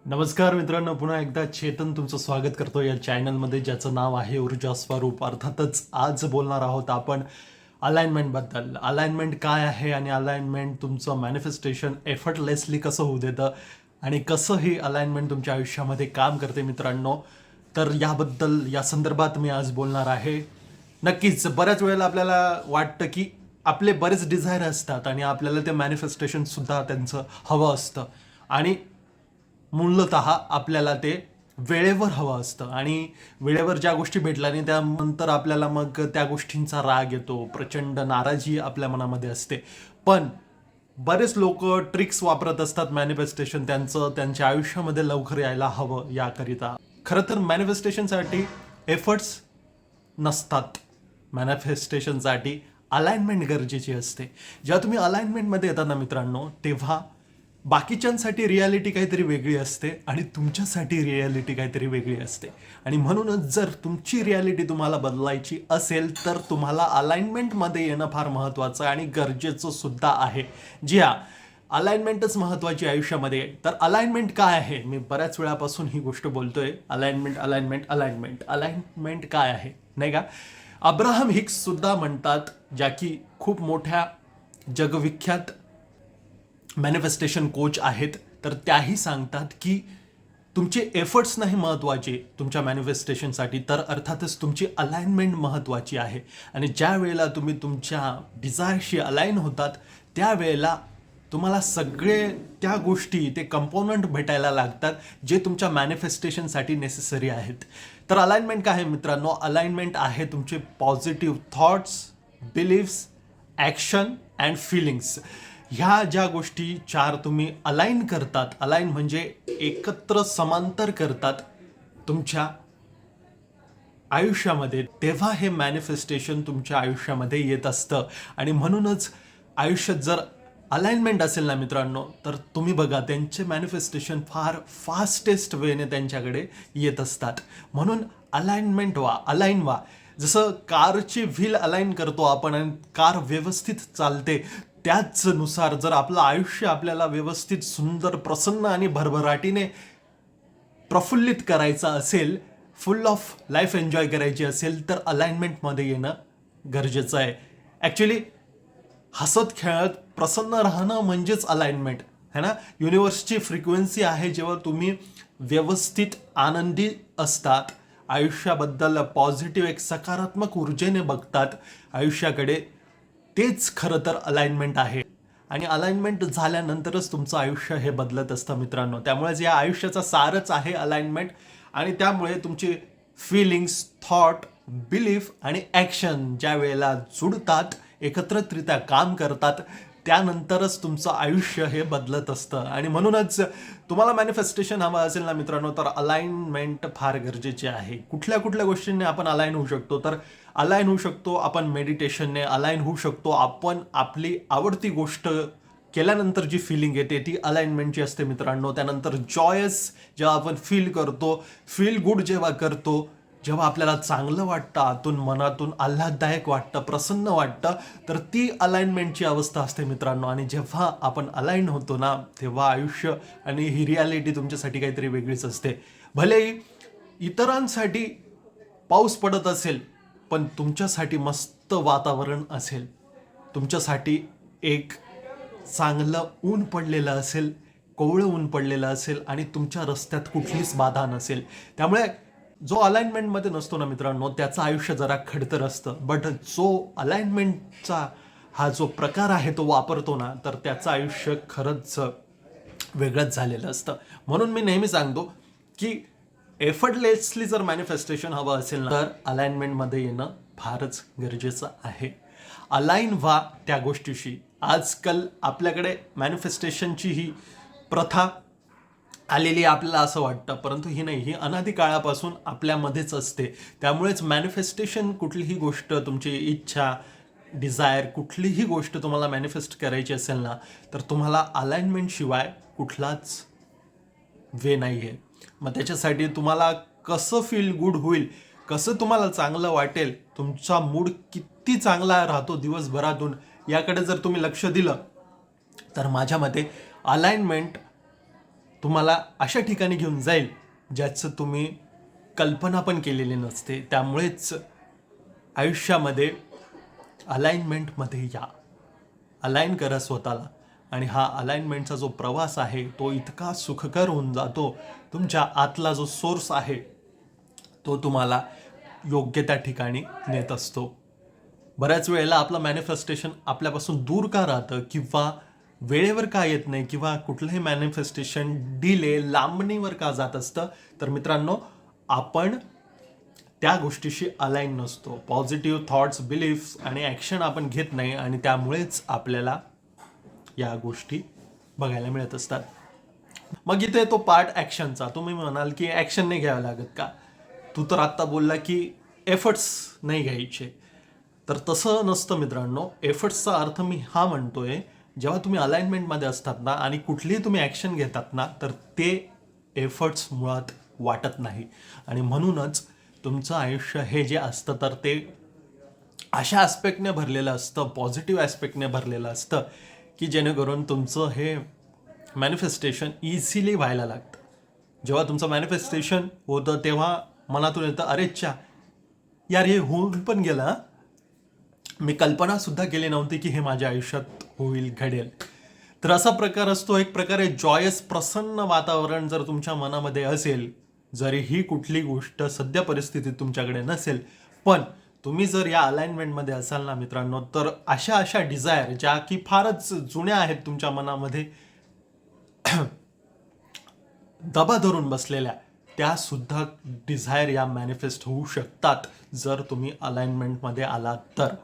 नमस्कार मित्रांनो, पुन्हा एकदा चेतन तुमचं स्वागत करतो या चॅनलमध्ये, ज्याचं नाव आहे ऊर्जा स्वरूप. अर्थातच आज बोलणार आहोत आपण अलाइनमेंटबद्दल. अलाइनमेंट काय आहे आणि अलाइनमेंट तुमचं मॅनिफेस्टेशन एफर्टलेसली कसं होऊ देतं आणि कसं ही अलाइनमेंट तुमच्या आयुष्यामध्ये काम करते मित्रांनो. तर याबद्दल या संदर्भात मी आज बोलणार आहे. नक्कीच बऱ्याच वेळेला आपल्याला वाटतं की आपले बरेच डिझायर असतात आणि आपल्याला ते मॅनिफेस्टेशनसुद्धा त्यांचं हवं असतं आणि मूलतः आपल्याला ते वेळेवर हवं असतं आणि वेळेवर ज्या गोष्टी भेटल्या नाही त्यानंतर आपल्याला मग त्या गोष्टींचा राग येतो, प्रचंड नाराजी आपल्या मनामध्ये असते. पण बरेच लोक ट्रिक्स वापरत असतात मॅनिफेस्टेशन त्यांच्या आयुष्यामध्ये लवकर यायला हवं याकरिता. खरं तर मॅनिफेस्टेशनसाठी एफर्ट्स नसतात. मॅनिफेस्टेशनसाठी अलाइनमेंट गरजेची असते. जेव्हा तुम्ही अलाइनमेंटमध्ये येतात ना मित्रांनो, तेव्हा बाकीच्यांसाठी रियालिटी काहीतरी वेगळी असते आणि तुमच्यासाठी रियालिटी काहीतरी वेगळी असते. आणि म्हणूनच जर तुमची रियालिटी तुम्हाला बदलायची असेल तर तुम्हाला अलाइनमेंटमध्ये येणं फार महत्त्वाचं आणि गरजेचं सुद्धा आहे. जी हा, अलाइनमेंटच महत्त्वाची आयुष्यामध्ये. तर अलाइनमेंट काय आहे? मी बऱ्याच वेळापासून ही गोष्ट बोलतोय, अलाइनमेंट अलाइनमेंट अलाइनमेंट. अलाइनमेंट काय आहे नाही का? अब्राहम हिक्स सुद्धा म्हणतात, ज्या की खूप मोठ्या जगविख्यात मॅनिफेस्टेशन कोच आहेत, तर त्याही सांगतात की तुमचे एफर्ट्स नाही महत्त्वाचे तुमच्या मॅनिफेस्टेशनसाठी, तर अर्थातच तुमची अलाइनमेंट महत्त्वाची आहे. आणि ज्या वेळेला तुम्ही तुमच्या डिझायरशी अलाइन होतात त्यावेळेला तुम्हाला सगळे त्या गोष्टी, ते कंपोनंट भेटायला लागतात जे तुमच्या मॅनिफेस्टेशनसाठी नेसेसरी आहेत. तर अलाइनमेंट काय आहे मित्रांनो? अलाइनमेंट आहे तुमचे positive thoughts, beliefs, action and feelings. ह्या ज्या गोष्टी चार तुम्ही अलाइन करतात, अलाइन म्हणजे एकत्र समांतर करतात तुमच्या आयुष्यामध्ये, तेव्हा हे मॅनिफेस्टेशन तुमच्या आयुष्यामध्ये येत असतं. आणि म्हणूनच आयुष्यात जर अलाइनमेंट असेल ना मित्रांनो, तर तुम्ही बघा त्यांचे मॅनिफेस्टेशन फार फास्टेस्ट वेने त्यांच्याकडे येत असतात. म्हणून अलाइनमेंट व्हा, अलाइन व्हा. जसं कारची व्हील अलाइन करतो आपण आणि कार व्यवस्थित चालते, त्याच नुसार जर आपलं आयुष्य आपल्याला व्यवस्थित, सुंदर, प्रसन्न आणि भरभराटीने प्रफुल्लित करायचं असेल, फुल ऑफ लाईफ एन्जॉय करायची असेल, तर अलाइनमेंटमध्ये येणं गरजेचं आहे. ॲक्च्युली हसत खेळत प्रसन्न राहणं म्हणजेच अलाइनमेंट है ना. युनिवर्सची फ्रिक्वेन्सी आहे. जेव्हा तुम्ही व्यवस्थित आनंदी असतात, आयुष्याबद्दल पॉझिटिव्ह एक सकारात्मक ऊर्जेने बघतात आयुष्याकडे, तेच खरं तर अलाइनमेंट आहे. आणि अलाइनमेंट झाल्यानंतरच तुमचं आयुष्य हे बदलत असतं मित्रांनो. त्यामुळेच या आयुष्याचा सारच आहे अलाइनमेंट. आणि त्यामुळे तुमची फिलिंग्स, थॉट, बिलीफ आणि ॲक्शन ज्या वेळेला जुडतात, एकत्रितरित्या काम करतात, त्यानंतरच तुमचं आयुष्य हे बदलत असतं. आणि म्हणूनच तुम्हाला मॅनिफेस्टेशन हवं असेल ना मित्रांनो, तर अलाइनमेंट फार गरजेचे आहे. कुठल्या कुठल्या गोष्टींनी आपण अलाइन होऊ शकतो? तर अलाइन होऊ शकतो आपण मेडिटेशनने, अलाइन होऊ शकतो आपण आपली आवडती गोष्ट केल्यानंतर जी फिलिंग येते ती अलाइनमेंटची असते मित्रांनो. त्यानंतर जॉयस जेव्हा आपण फील करतो, फील गुड जेव्हा करतो, जेव्हा आपल्याला चांगलं वाटतं, आतून मनातून आल्हाददायक वाटतं, प्रसन्न वाटतं, तर ती अलाइनमेंटची अवस्था असते मित्रांनो. आणि जेव्हा आपण अलाइन होतो ना, तेव्हा आयुष्य आणि ही रियालिटी तुमच्यासाठी काहीतरी वेगळीच असते. भलेही इतरांसाठी पाऊस पडत असेल, पण तुमच्यासाठी मस्त वातावरण असेल, तुमच्यासाठी एक चांगलं ऊन पडलेलं असेल, कोवळं ऊन पडलेलं असेल आणि तुमच्या रस्त्यात कुठलीच बाधा नसेल. त्यामुळे जो अलाइनमेंटमध्ये नसतो ना मित्रांनो, त्याचं आयुष्य जरा खडतर असतं. बट जो अलाइनमेंटचा हा जो प्रकार आहे तो वापरतो ना, तर त्याचं आयुष्य खरंच वेगळंच झालेलं असतं. म्हणून मी नेहमी सांगतो की एफर्टलेसली जर मॅनिफेस्टेशन हवं असेल ना, तर अलाइनमेंटमध्ये येणं फारच गरजेचं आहे. अलाइन व्हा त्या गोष्टीशी. आजकाल आपल्याकडे मॅनिफेस्टेशनची ही प्रथा आलेली आपल्याला असं वाटतं, परंतु ही नाही, ही अनादी काळापासून आपल्यामध्येच असते. त्यामुळेच मॅनिफेस्टेशन, कुठलीही गोष्ट, तुमची इच्छा, डिझायर, कुठलीही गोष्ट तुम्हाला मॅनिफेस्ट करायची असेल ना, तर तुम्हाला अलाइनमेंट शिवाय कुठलाच वे नाही आहे. मग त्याच्यासाठी तुम्हाला कसं फील गुड होईल, कसं तुम्हाला चांगलं वाटेल, तुमचा मूड किती चांगला राहतो दिवसभरातून, याकडे जर तुम्ही लक्ष दिलं तर माझ्या मते अलाइनमेंट तुम्हाला अशा ठिकाणी घेऊन जाईल ज्याचं तुम्ही कल्पना पण केलेली नसते. त्यामुळेच आयुष्यामध्ये अलाइनमेंटमध्ये या, अलाइन करा स्वतःला. आणि हा अलाइनमेंटचा जो प्रवास आहे तो इतका सुखकर होऊन जातो. तुमच्या आतला जो सोर्स आहे तो तुम्हाला योग्य त्या ठिकाणी नेत असतो. बऱ्याच वेळेला आपलं मॅनिफेस्टेशन आपल्यापासून दूर का राहतं किंवा वेळेवर का येत नाही किंवा कुठलंही मॅनिफेस्टेशन डिले लांबणीवर का जात असतं, तर मित्रांनो आपण त्या गोष्टीशी अलाइन नसतो. पॉझिटिव्ह थॉट्स, बिलीफ्स आणि ॲक्शन आपण घेत नाही आणि त्यामुळेच आपल्याला या गोष्टी बघायला मिळत असतात. मग इथे तो पार्ट ॲक्शनचा. तुम्ही म्हणाल की ॲक्शन नाही घ्यावं लागत का? तू तर आत्ता बोलला की एफर्ट्स नाही घ्यायचे. तर तसं नसतं मित्रांनो. एफर्ट्सचा अर्थ मी हा म्हणतोय, जेव्हा तुम्ही अलाइनमेंटमध्ये असतात ना आणि कुठलीही तुम्ही ॲक्शन घेतात ना, तर ते एफर्ट्स मुळात वाटत नाही. आणि म्हणूनच तुमचं आयुष्य हे जे असतं तर ते अशा ॲस्पेक्टने भरलेलं असतं, पॉझिटिव्ह ॲस्पेक्टने भरलेलं असतं की जेणेकरून तुमचं हे मॅनिफेस्टेशन इझिली व्हायला लागतं. जेव्हा तुमचं मॅनिफेस्टेशन होतं तेव्हा मनातून येतं, अरेच्छा यार हे होऊन पण गेलं हा. मी कल्पनासुद्धा केली नव्हती की हे माझ्या आयुष्यात होईल, घडेल. तर असा प्रकार असतो. एक प्रकारे जॉयस, प्रसन्न वातावरण जर तुमच्या मनामध्ये असेल, जरी ही कुठली गोष्ट सध्या परिस्थितीत तुमच्याकडे नसेल, पण तुम्ही जर या अलाइनमेंटमध्ये असाल ना मित्रांनो, तर अशा अशा डिझायर ज्या की फारच जुन्या आहेत तुमच्या मनामध्ये दबा धरून बसलेल्या, त्या सुद्धा डिझायर या मॅनिफेस्ट होऊ शकतात जर तुम्ही अलाइनमेंटमध्ये आलात तर.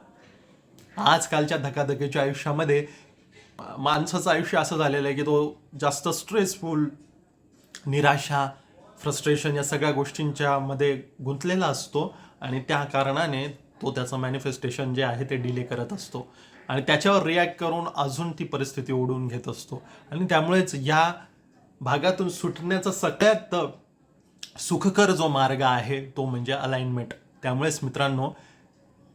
आजकालच्या धकाधकीच्या आयुष्यामध्ये माणसाचं आयुष्य असं झालेलं आहे की तो जास्त स्ट्रेसफुल, निराशा, फ्रस्ट्रेशन या सगळ्या गोष्टींच्या मध्ये गुंतलेला असतो आणि त्या कारणाने तो त्याचं मॅनिफेस्टेशन जे आहे ते डिले करत असतो आणि त्याच्यावर रिॲक्ट करून अजून ती परिस्थिती ओढून घेत असतो. आणि त्यामुळेच या भागातून सुटण्याचा सगळ्यात सुखकर जो मार्ग आहे तो म्हणजे अलाइनमेंट. त्यामुळेच मित्रांनो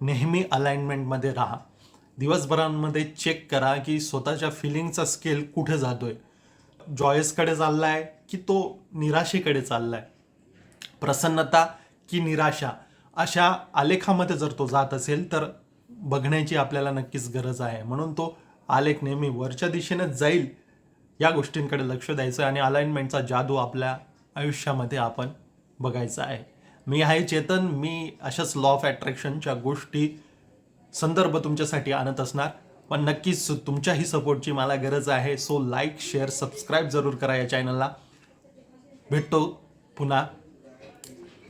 नेहमी अलाइनमेंटमध्ये राहा. दिवसभरांमध्ये चेक करा की स्वतःच्या फिलिंगचा स्केल कुठे जातोय. जॉयसकडे चाललाय की तो निराशेकडे चाललाय, प्रसन्नता की निराशा, अशा आलेखामध्ये जर तो जात असेल तर बघण्याची आपल्याला नक्कीच गरज आहे. म्हणून तो आलेख नेहमी वरच्या दिशेनेच जाईल या गोष्टींकडे लक्ष द्यायचं आणि अलाइनमेंटचा जादू आपल्या आयुष्यामध्ये आपण बघायचा आहे. मी आहे चेतन. मी अशाच लॉ ऑफ अट्रॅक्शनच्या गोष्टी संदर्भ तुमच्यासाठी आणत असणार, पण नक्कीच तुमच्याही सपोर्टची मला गरज आहे. सो लाईक, शेअर, सबस्क्राईब जरूर करा या चॅनलला. भेटतो पुन्हा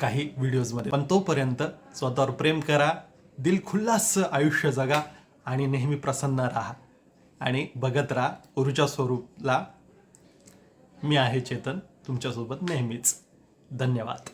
काही व्हिडिओजमध्ये, पण तोपर्यंत स्वतःवर प्रेम करा, दिलखुल्लास आयुष्य जगा आणि नेहमी प्रसन्न राहा आणि बघत राहा ऊर्जा स्वरूपला. मी आहे चेतन, तुमच्यासोबत नेहमीच. धन्यवाद.